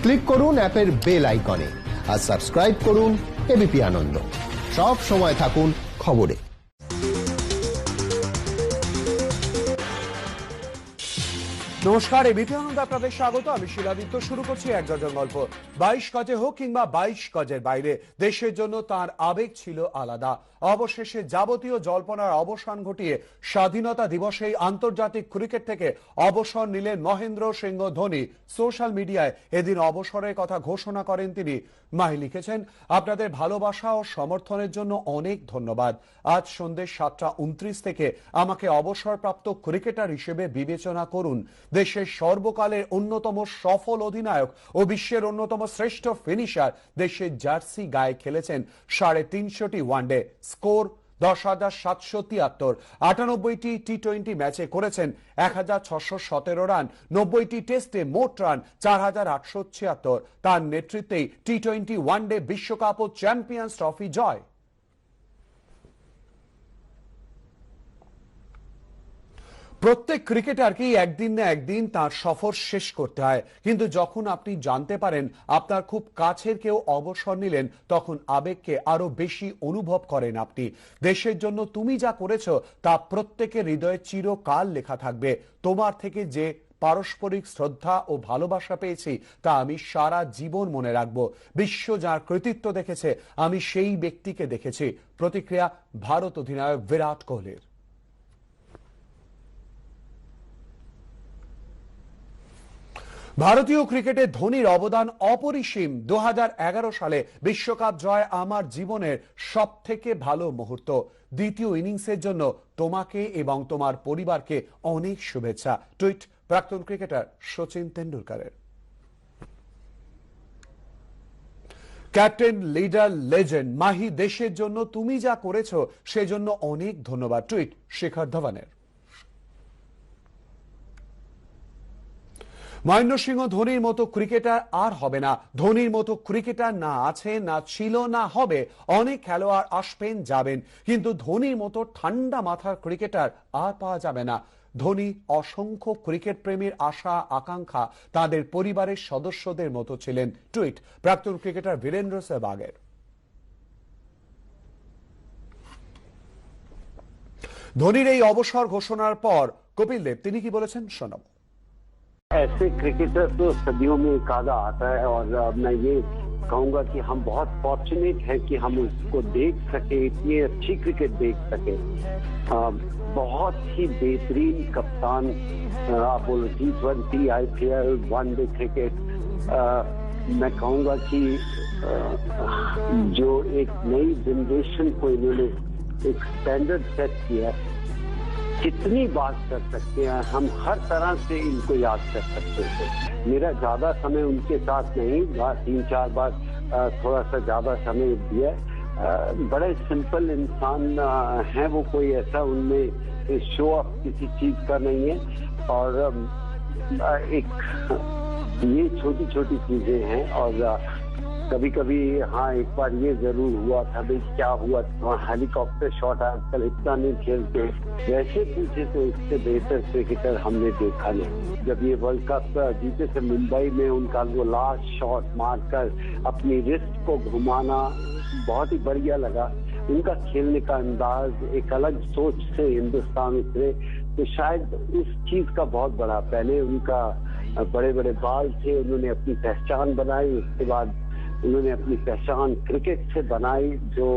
Click করুন অ্যাপের bell আইকনে আর সাবস্ক্রাইব করুন এবিপি আনন্দ। সব সময় থাকুন খবরে। নমস্কার, এবিপি আনন্দ আপনাদের স্বাগত। আমি শিলাদিত্য। শুরু করছি এক গজল গল্প। 22 গজে হোক কিংবা 22 গজের বাইরে, দেশের জন্য তার আবেগ ছিল আলাদা। অবশেষে যাবতীয় জল্পনার অবসান ঘটিয়ে স্বাধীনতা দিবসেই আন্তর্জাতিক ক্রিকেট থেকে অবসর নিলেন মহেন্দ্র সিং ধোনি। সোশ্যাল মিডিয়ায় এদিন অবসরের কথা ঘোষণা করেন তিনি। মাহি লিখেছেন, আপনাদের ভালোবাসা ও সমর্থনের জন্য অনেক ধন্যবাদ। আজ সন্ধ্যে 7:29 থেকে আমাকে অবসরপ্রাপ্ত ক্রিকেটার হিসেবে বিবেচনা করুন। দেশের সর্বকালের অন্যতম সফল অধিনায়ক ও বিশ্বের অন্যতম শ্রেষ্ঠ ফিনিশার দেশের জার্সি গায়ে খেলেছেন 350টি ওয়ানডে, স্কোর 10,773, 98টি টি-20 ম্যাচে করেছেন 1,617 রান, 90টি টেস্টে মোট রান 4,876। তার নেতৃত্বেই টি-20 ওয়ানডে বিশ্বকাপ ও চ্যাম্পিয়ন্স ট্রফি জয়। প্রত্যেক ক্রিকেটারকেই একদিন না একদিন তার সফর শেষ করতে হয়, কিন্তু যখন আপনি জানতে পারেন আপনার খুব কাছের কেউ অবসর নিলেন, তখন আবেগকে আরো বেশি অনুভব করেন আপনি। দেশের জন্য তুমি যা করেছো তা প্রত্যেকের হৃদয়ে চিরকাল লেখা থাকবে। তোমার থেকে যে পারস্পরিক শ্রদ্ধা ও ভালোবাসা পেয়েছি তা আমি সারা জীবন মনে রাখবো। বিশ্ব যার কৃতিত্ব দেখেছে, আমি সেই ব্যক্তিকে দেখেছি। প্রতিক্রিয়া ভারত অধিনায়ক বিরাট কোহলির। ভারতীয় ক্রিকেটে ধোনির অবদান অপরিসীম। 2011 সালে বিশ্বকাপ জয় আমার জীবনের সব থেকে ভালো মুহূর্ত। দ্বিতীয় ইনিংসের জন্য তোমাকে এবং তোমার পরিবারকে অনেক শুভেচ্ছা। টুইট প্রাক্তন ক্রিকেটার সচিন তেন্ডুলকরের। ক্যাপ্টেন, লিডার, লেজেন্ড মাহি, দেশের জন্য তুমি যা করেছো সেজন্য অনেক ধন্যবাদ। টুইট শিখর ধাওয়ানের। মহেন্দ্র সিং ধোনির মতো ক্রিকেটার আর হবে না। ধোনির মতো ক্রিকেটার না আছে, না ছিল, না হবে। অনেক খেলোয়াড় আসবেন যাবেন, কিন্তু ধোনির মতো ঠান্ডা মাথার ক্রিকেটার আর পাওয়া যাবে না। ধোনি অসংখ্য ক্রিকেট প্রেমীর আশা আকাঙ্ক্ষা তাদের পরিবারের সদস্যদের মতো ছিলেন। টুইট প্রাক্তন ক্রিকেটার বীরেন্দ্র সেহবাগের। ধোনির এই অবসর ঘোষণার পর কপিল দেব তিনি কি বলেছেন শোনাবো। ऐसे क्रिकेटर तो सदियों में एक आधा आता है, और मैं ये कहूंगा कि हम बहुत फॉर्चुनेट हैं कि हम उसको देख सके, इतनी अच्छी क्रिकेट देख सके। बहुत ही बेहतरीन कप्तान, आप बोलो T20, IPL, वनडे क्रिकेट। मैं कहूंगा कि जो एक नई जनरेशन को इन्होंने एक स्टैंडर्ड सेट किया, कितनी बात कर सकते हैं हम, हर तरह से इनको याद कर सकते हैं। मेरा ज्यादा समय उनके साथ नहीं, 3-4 बार थोड़ा सा ज्यादा समय दिया। बड़े सिंपल इंसान हैं वो, कोई ऐसा उनमें शो ऑफ किसी चीज का नहीं है। और एक ये छोटी छोटी चीजें हैं। और कभी कभी हाँ, एक बार ये जरूर हुआ था, भाई क्या हुआ, हेलीकॉप्टर शॉट आजकल इतना नहीं खेलते, वैसे पूछे तो इससे बेहतर क्रिकेटर हमने देखा नहीं। जब ये वर्ल्ड कप जीते थे मुंबई में, उनका वो लास्ट शॉट मारकर अपनी रिस्ट को घुमाना बहुत ही बढ़िया लगा। उनका खेलने का अंदाज, एक अलग सोच से हिंदुस्तान उतरे, तो शायद उस चीज का बहुत बड़ा, पहले उनका बड़े बड़े बाल थे, उन्होंने अपनी पहचान बनाई, उसके बाद उन्होंने अपनी पहचान क्रिकेट से बनाई, जो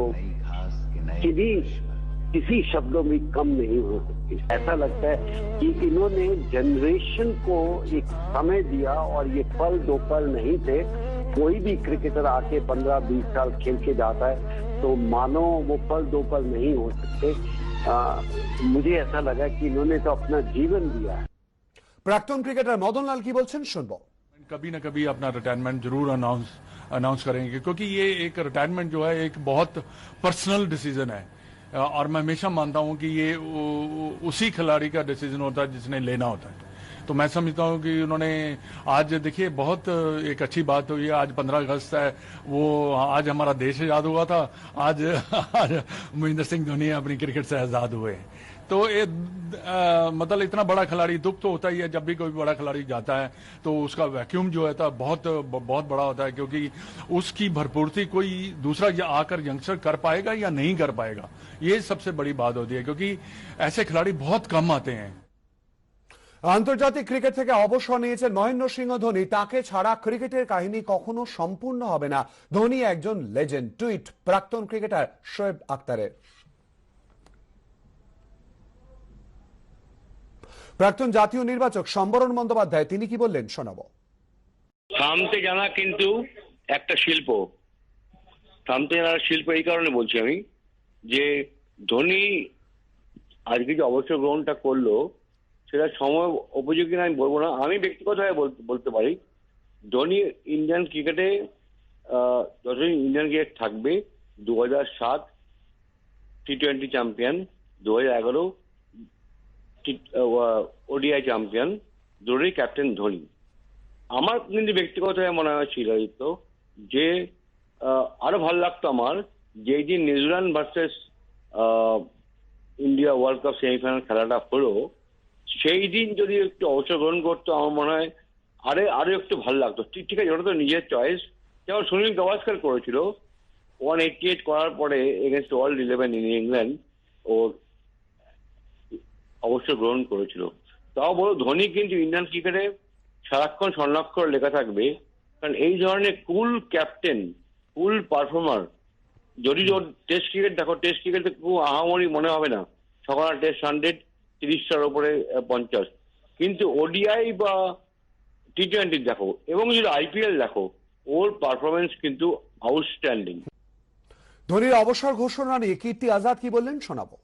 किसी शब्दों में कम नहीं हो सकती। ऐसा लगता है कि इन्होंने जनरेशन को एक समय दिया, और ये पल दो पल नहीं थे। कोई भी क्रिकेटर आके 15-20 साल खेल के जाता है, तो मानो वो पल दो पल नहीं हो सकते। मुझे ऐसा लगा कि इन्होंने तो अपना जीवन दिया है। প্রাক্তন ক্রিকেটার মদন লাল কি বলছেন শুনবো। कभी ना कभी अपना रिटायरमेंट जरूर अनाउंस करेंगे, क्योंकि ये एक रिटायरमेंट जो है एक बहुत पर्सनल डिसीजन है। और मैं हमेशा मानता हूं कि ये उसी खिलाड़ी का डिसीजन होता है जिसने लेना होता है। तो मैं समझता हूं कि उन्होंने आज देखिए बहुत एक अच्छी बात हुई है। आज 15 अगस्त है, वो आज हमारा देश आजाद हुआ था। आज महेंद्र सिंह धोनी अपनी क्रिकेट से आजाद हुए। तो ये मतलब इतना बड़ा खिलाड़ी, दुख तो होता ही है जब भी कोई बड़ा खिलाड़ी जाता है, तो उसका वैक्यूम जो है बहुत बहुत बड़ा होता है, क्योंकि उसकी भरपूर्ति कोई दूसरा आकर यंगस्टर कर पाएगा या नहीं कर पाएगा, ये सबसे बड़ी बात होती है, क्योंकि ऐसे खिलाड़ी बहुत कम आते हैं। আন্তর্জাতিক ক্রিকেট থেকে অবসর নিয়েছেন মহেন্দ্র সিংহ ধোনি। তাকে ছাড়া ক্রিকেটের কাহিনী কখনো সম্পূর্ণ হবে না। ধোনি একজন লেজেন্ড, টুইট প্রাক্তন ক্রিকেটার শোয়েব আখতারের। প্রাক্তন জাতীয় নির্বাচক সম্বরণ বন্দ্যোপাধ্যায় তিনি কি বললেন শোনাবো। থামতে জানা কিন্তু একটা শিল্প। থামতে জানার শিল্প এই কারণে বলছি আমি, যে ধোনি আজকে যে অবসর গ্রহণটা করলো সেটা সময় উপযোগী না আমি বলবো না। আমি ব্যক্তিগতভাবে বলতে পারি ধোনি ইন্ডিয়ান ক্রিকেটে যতদিন ইন্ডিয়ান ক্রিকেট থাকবে 2007 টি-20 চ্যাম্পিয়ন, 2011 ওডিআই চ্যাম্পিয়ন, দুটোই ক্যাপ্টেন ধোনি। আমার কিন্তু ব্যক্তিগতভাবে মনে হয় শিলাদিত্য যে আরো ভালো লাগতো আমার যেই দিন New Zealand versus India world cup semifinal খেলাটা হলো সেই দিন যদি একটু অংশগ্রহণ করতো আমার মনে হয় আরো একটু ভালো লাগতো। ঠিক আছে, ওটা তো নিজের চয়েস। যেমন সুনীল গাভাস্কর করেছিল 188 করার পরে এগেনস্ট ওয়ার্ল্ড 11 ইন ইংল্যান্ড ওর অবসর গ্রহণ করেছিল। তাও বলো ধোনি কিন্তু ইন্ডিয়ান ক্রিকেটে সারাক্ষণ স্বর্ণাক্ষর লেখা থাকবে, কারণ এই ধরনের কুল ক্যাপ্টেন, কুল পারফর্মার। যদি টেস্ট ক্রিকেট দেখো, টেস্ট ক্রিকেটে খুব আহামরি মনে হবে না, সকাল টেস্ট 100 30টার উপরে 50, কিন্তু ওডিআই বা টি-20 দেখো এবং যদি আইপিএল দেখো ওর পারফরমেন্স কিন্তু আউটস্ট্যান্ডিং। ধোনির অবসর ঘোষণা নিয়ে কীর্তি আজাদ কি বললেন শোনাবো।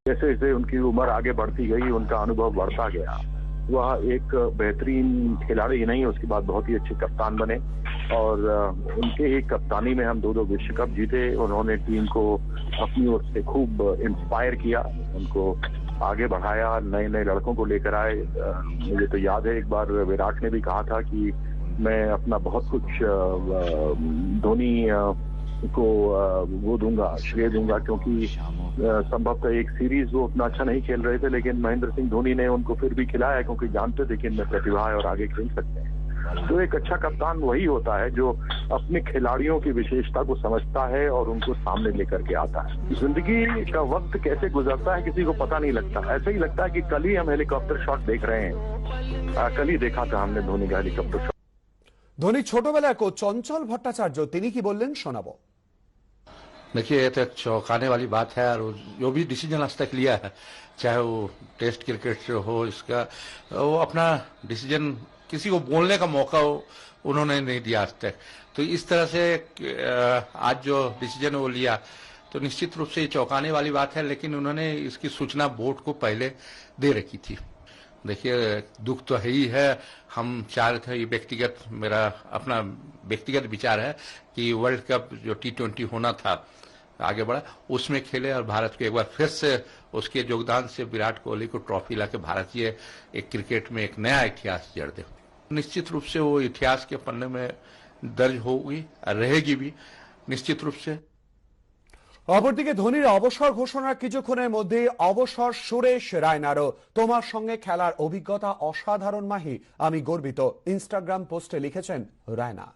जैसे जैसे उनकी उम्र आगे बढ़ती गई उनका अनुभव बढ़ता गया। वह एक बेहतरीन खिलाड़ी नहीं, उसके बाद बहुत ही अच्छे कप्तान बने और उनके ही कप्तानी में हम 2 विश्व कप जीते। उन्होंने टीम को अपनी ओर से खूब इंस्पायर किया, उनको आगे बढ़ाया, नए नए लड़कों को लेकर आए। मुझे तो याद है एक बार विराट ने भी कहा था कि मैं अपना बहुत कुछ धोनी को वो दूंगा, श्रेय दूंगा, क्योंकि संभवतः एक सीरीज वो उतना अच्छा नहीं खेल रहे थे, लेकिन महेंद्र सिंह धोनी ने उनको फिर भी खिलाया क्योंकि जानते थे कि इनमें प्रतिभा है और आगे खेल सकते हैं। तो एक अच्छा कप्तान वही होता है जो अपने खिलाड़ियों की विशेषता को समझता है और उनको सामने लेकर के आता है। जिंदगी का वक्त कैसे गुजरता है किसी को पता नहीं लगता। ऐसा ही लगता है कि कल ही हम हेलीकॉप्टर शॉट देख रहे हैं, कल ही देखा था हमने धोनी का हेलीकॉप्टर शॉट। ধোনি ছোটবেলায় কোচ চঞ্চল ভট্টাচার্য তিনি কি বললেন শোনাবো। देखिए, ये तो एक चौंकाने वाली बात है, और जो भी डिसीजन आज तक लिया है, चाहे वो टेस्ट क्रिकेट हो, इसका वो अपना डिसीजन किसी को बोलने का मौका उन्होंने नहीं दिया आज तक। तो इस तरह से आज जो डिसीजन वो लिया तो निश्चित रूप से ये चौंकाने वाली बात है, लेकिन उन्होंने इसकी सूचना बोर्ड को पहले दे रखी थी। देखिए, दुख तो है ही है। हम चाह रहे थे, ये व्यक्तिगत मेरा अपना व्यक्तिगत विचार है कि वर्ल्ड कप जो टी-20 होना था आगे बढ़ा, उसमें खेले और भारत को एक बार फिर से उसके योगदान से विराट कोहली को ट्रॉफी लाके भारतीय एक क्रिकेट में एक नया इतिहास जड़ दे। निश्चित रूप से वो इतिहास के पन्ने में दर्ज होगी, रहेगी भी निश्चित रूप से। অপরদিকে ধোনির অবসর ঘোষণার কিছুক্ষণের মধ্যেই অবসর সুরেশ রায়নারও। তোমার সঙ্গে খেলার অভিজ্ঞতা অসাধারণ মাহি, আমি গর্বিত, ইনস্টাগ্রাম পোস্টে লিখেছেন রায়না।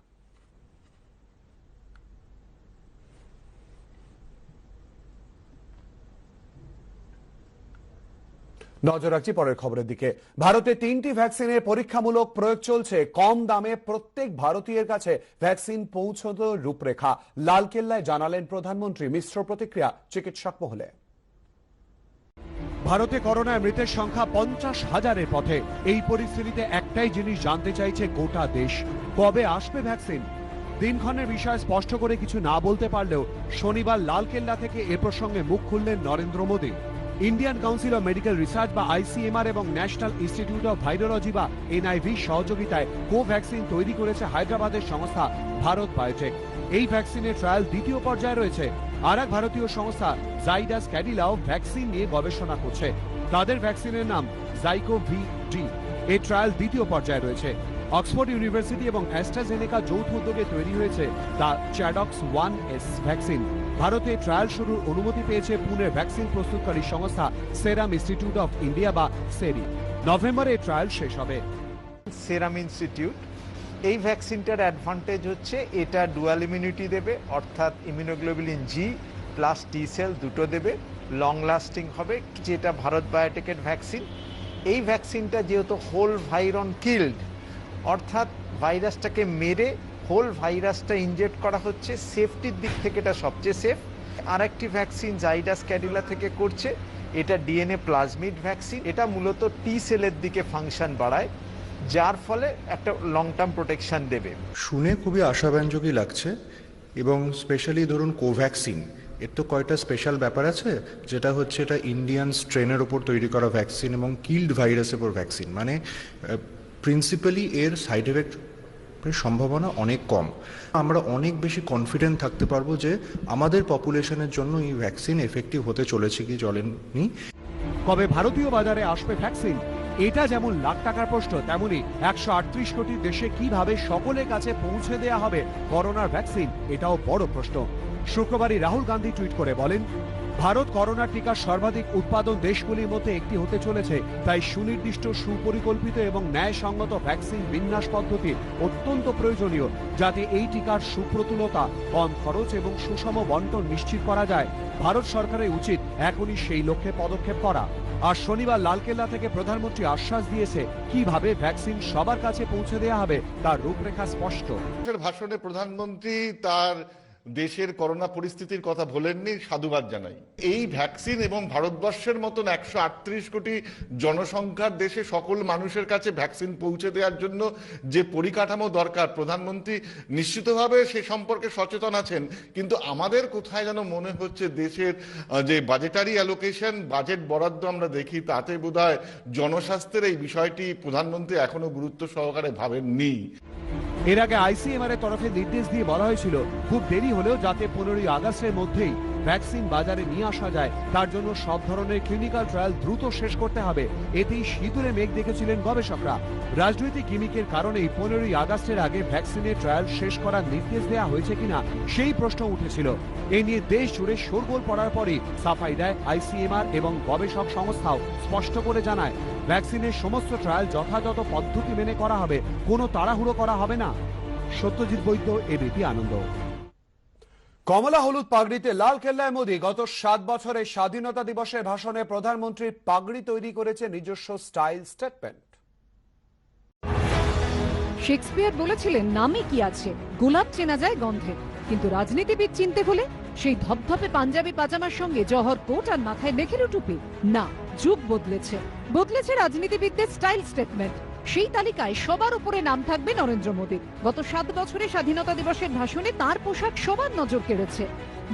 নজর রাখছি পরের খবরের দিকে। ভারতে 3টি ভ্যাকসিনের পরীক্ষামূলক প্রয়োগ চলছে। কম দামে প্রত্যেক ভারতীয়ের কাছে ভ্যাকসিন পৌঁছানোর রূপরেখা লালকেল্লায় জানালেন প্রধানমন্ত্রী। মিশ্র প্রতিক্রিয়া চিকিৎসক মহলে। ভারতে করোনায় মৃতের সংখ্যা 50,000-এর পথে। এই পরিস্থিতিতে একটাই জিনিস জানতে চাইছে গোটা দেশ, কবে আসবে ভ্যাকসিন। দিনক্ষণের বিষয়ে স্পষ্ট করে কিছু না বলতে পারলেও শনিবার লালকেল্লা থেকে এ প্রসঙ্গে মুখ খুললেন Narendra Modi. Indian council of medical research বা ICMR এবং ন্যাশনাল ইনস্টিটিউট অফ ভাইরোলজি বা NIV সহযোগিতায় কোভ্যাক্সিন তৈরি করেছে হায়দ্রাবাদের সংস্থা ভারত বায়োটেক। এই ভ্যাকসিনের ট্রায়াল দ্বিতীয় পর্যায়ে রয়েছে। আর এক ভারতীয় সংস্থা জাইডাস ক্যাডিলাও ভ্যাকসিন নিয়ে গবেষণা করছে। তাদের ভ্যাকসিনের নাম ZyCoV-D। এই ট্রায়াল দ্বিতীয় পর্যায়ে রয়েছে। অক্সফোর্ড ইউনিভার্সিটি এবং অ্যাস্ট্রাজেনেকা যৌথ উদ্যোগে তৈরি হয়েছে দ্য চ্যাডক্স 1S ভ্যাকসিন। ভারতে ট্রায়াল শুরুর অনুমতি পেয়েছে পুনের ভ্যাকসিন প্রস্তুতকারী সংস্থা সেরাম ইনস্টিটিউট অফ ইন্ডিয়া বা সেরি। নভেম্বরে ট্রায়াল শেষ হবে। সেরাম ইনস্টিটিউট এই ভ্যাকসিনটার অ্যাডভান্টেজ হচ্ছে এটা ডুয়াল ইমিউনিটি দেবে, অর্থাৎ ইমিউনোগ্লোবুলিন জি প্লাস টি সেল দুটো দেবে, লং লাস্টিং হবে, যেটা ভারত বায়োটেকের ভ্যাকসিন। এই ভ্যাকসিনটা যেহেতু হোল ভাইরন কিল্ড, অর্থাৎ ভাইরাসটাকে মেরে হোল ভাইরাসটা ইনজেক্ট করা হচ্ছে, সেফটির দিক থেকে এটা সবচেয়ে সেফ। আরেকটি ভ্যাকসিন জাইডাস ক্যাডিলা থেকে করছে, এটা ডিএনএ প্লাজমিড ভ্যাকসিন। এটা মূলত টি সেলের দিকে ফাংশন বাড়ায়, যার ফলে একটা লং টার্ম প্রোটেকশন দেবে। শুনে খুবই আশাব্যঞ্জকই লাগছে, এবং স্পেশালি ধরুন কোভ্যাক্সিন, এর তো কয়টা স্পেশাল ব্যাপার আছে, যেটা হচ্ছে এটা ইন্ডিয়ান স্ট্রেনের ওপর তৈরি করা ভ্যাকসিন এবং কিল্ড ভাইরাসের ওপর ভ্যাকসিন, মানে প্রিন্সিপালি এর সাইড এফেক্ট সম্ভাবনা অনেক কম। আমরা অনেক বেশি কনফিডেন্ট থাকতে পারবো যে আমাদের পপুলেশনের জন্য এই ভ্যাকসিন এফেক্টিভ হতে চলেছে কি চলেনি। কবে ভারতীয় বাজারে আসবে ভ্যাকসিন, এটা যেমন লাখ টাকার প্রশ্ন, তেমনি 138 কোটি দেশে কিভাবে সকলের কাছে পৌঁছে দেয়া হবে করোনার ভ্যাকসিন, এটাও বড় প্রশ্ন। শুক্রবারই রাহুল গান্ধী টুইট করে বলেন, ভারত করোনার টিকার সর্বাধিক উৎপাদন দেশগুলির মধ্যে একটি হতে চলেছে, তাই সুনির্দিষ্ট, সুপরিকল্পিত এবং ন্যায়সঙ্গত ভ্যাকসিন বিন্যাস পদ্ধতি অত্যন্ত প্রয়োজনীয়, যাতে এই টিকার সুপ্রতুলতা, কম খরচ এবং সুষম বন্টন নিশ্চিত করা যায়। ভারত সরকারের উচিত এখনই সেই লক্ষ্যে পদক্ষেপ করা। আর শনিবার লালকেল্লা থেকে প্রধানমন্ত্রী আশ্বাস দিয়েছে কিভাবে ভ্যাকসিন সবার কাছে পৌঁছে দেওয়া হবে তার রূপরেখা স্পষ্ট। ভাষণে প্রধানমন্ত্রী তার দেশের করোনা পরিস্থিতির কথা বলেননি, সাধুবাদ জানাই। এই ভ্যাকসিন এবং ভারতবর্ষের মতন 138 কোটি জনসংখ্যার দেশে সকল মানুষের কাছে ভ্যাকসিন পৌঁছে দেওয়ার জন্য যে পরিকাঠামো দরকার, প্রধানমন্ত্রী নিশ্চিতভাবে সে সম্পর্কে সচেতন আছেন। কিন্তু আমাদের কোথায় যেন মনে হচ্ছে দেশের যে বাজেটারি অ্যালোকেশন, বাজেট বরাদ্দ আমরা দেখি, তাতে বোধহয় জনস্বাস্থ্যের এই বিষয়টি প্রধানমন্ত্রী এখনো গুরুত্ব সহকারে ভাবেননি। এর আগে আইসিএমআর এর তরফে নির্দেশ দিয়ে বলা হয়েছিল খুব দেরি হলেও যাতে 15ই আগস্টের মধ্যেই ভ্যাকসিন বাজারে নিয়ে আসা যায়, তার জন্য সব ধরনের ক্লিনিক্যাল ট্রায়াল দ্রুত শেষ করতে হবে। এতেই সিঁদুরে মেঘ দেখেছিলেন গবেষকরা। রাজনৈতিক গিমিকের কারণেই 15ই আগস্টের আগে ভ্যাকসিনের ট্রায়াল শেষ করার নির্দেশ দেওয়া হয়েছে কিনা সেই প্রশ্ন উঠেছিল। এ নিয়ে দেশ জুড়ে শোরগোল পড়ার পরই সাফাই দেয় আইসিএমআর এবং গবেষক সংস্থাও স্পষ্ট করে জানায়, ভ্যাকসিনের সমস্ত ট্রায়াল যথাযথ পদ্ধতি মেনে করা হবে, কোনো তাড়াহুড়ো করা হবে না। সত্যজিৎ বৈদ্য, এবিপি আনন্দ। কমলা হলুদ পাগড়িতে লালকেল্লায় মোদী গত 7 বছরে স্বাধীনতা দিবসের ভাষণে প্রধানমন্ত্রীর পাগড়ি তৈরি করেছে নিজস্ব স্টাইল স্টেটমেন্ট। শেক্সপিয়ার বলেছিলেন, নামে কি আছে, গোলাপ চেনা যায় গন্ধে, কিন্তু রাজনীতিবিদ চিনতে হলে সেই ধপধপে পাঞ্জাবি পাজামার সঙ্গে জহর কোট আর মাথায় মেখেরও টুপি না। যুগ বদলেছে, বদলেছে রাজনীতিবিদদের স্টাইল স্টেটমেন্ট। সেই তালিকায় সবার উপরে নাম থাকবে নরেন্দ্র মোদীর। গত 7 বছরে স্বাধীনতা দিবসের ভাষণে তার পোশাক সবার নজর কেড়েছে।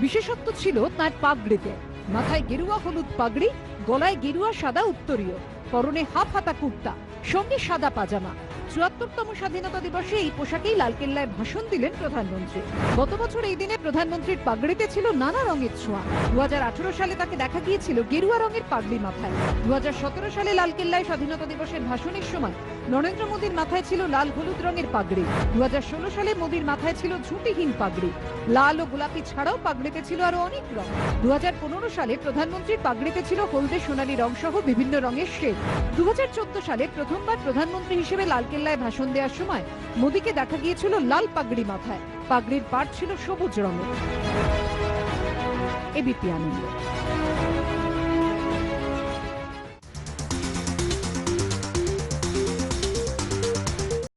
বিশেষত্ব ছিল তার পাগড়িতে, মাথায় গেরুয়া হলুদ পাগড়ি, গলায় গেরুয়া সাদা উত্তরীয়, পরনে হাফ হাতা কুর্তা, সঙ্গে সাদা পাজামা। ৭৪তম স্বাধীনতা দিবসে এই পোশাকেই লালকেল্লায় ভাষণ দিলেন প্রধানমন্ত্রী। গত বছর এই দিনে প্রধানমন্ত্রীর পাগড়িতে ছিল নানা রঙের ছোঁয়া। 2018 সালে তাকে দেখা গিয়েছিল গেরুয়া রঙের পাগড়ি মাথায়। 2017 সালে লালকেল্লায় স্বাধীনতা দিবসের ভাষণের সময় নরেন্দ্র মোদীর মাথায় ছিল লাল হলুদ রঙের পাগড়ি। 2016 সালে মোদীর মাথায় ছিল ঝুঁটিহীন পাগড়ি। লাল ও গোলাপি ছাড়াও পাগড়িতে ছিল আরো অনেক রং। 2015 সালে প্রধানমন্ত্রীর পাগড়িতে ছিল হলদে সোনালী রং সহ বিভিন্ন রঙের শেড। 2014 সালে প্রথমবার প্রধানমন্ত্রী হিসেবে লালকেল্লায় ভাষণ দেওয়ার সময় মোদীকে দেখা গিয়েছিল লাল পাগড়ি মাথায়। পাগড়ির পাড় ছিল সবুজ রঙের। এবিপি আনন্দ।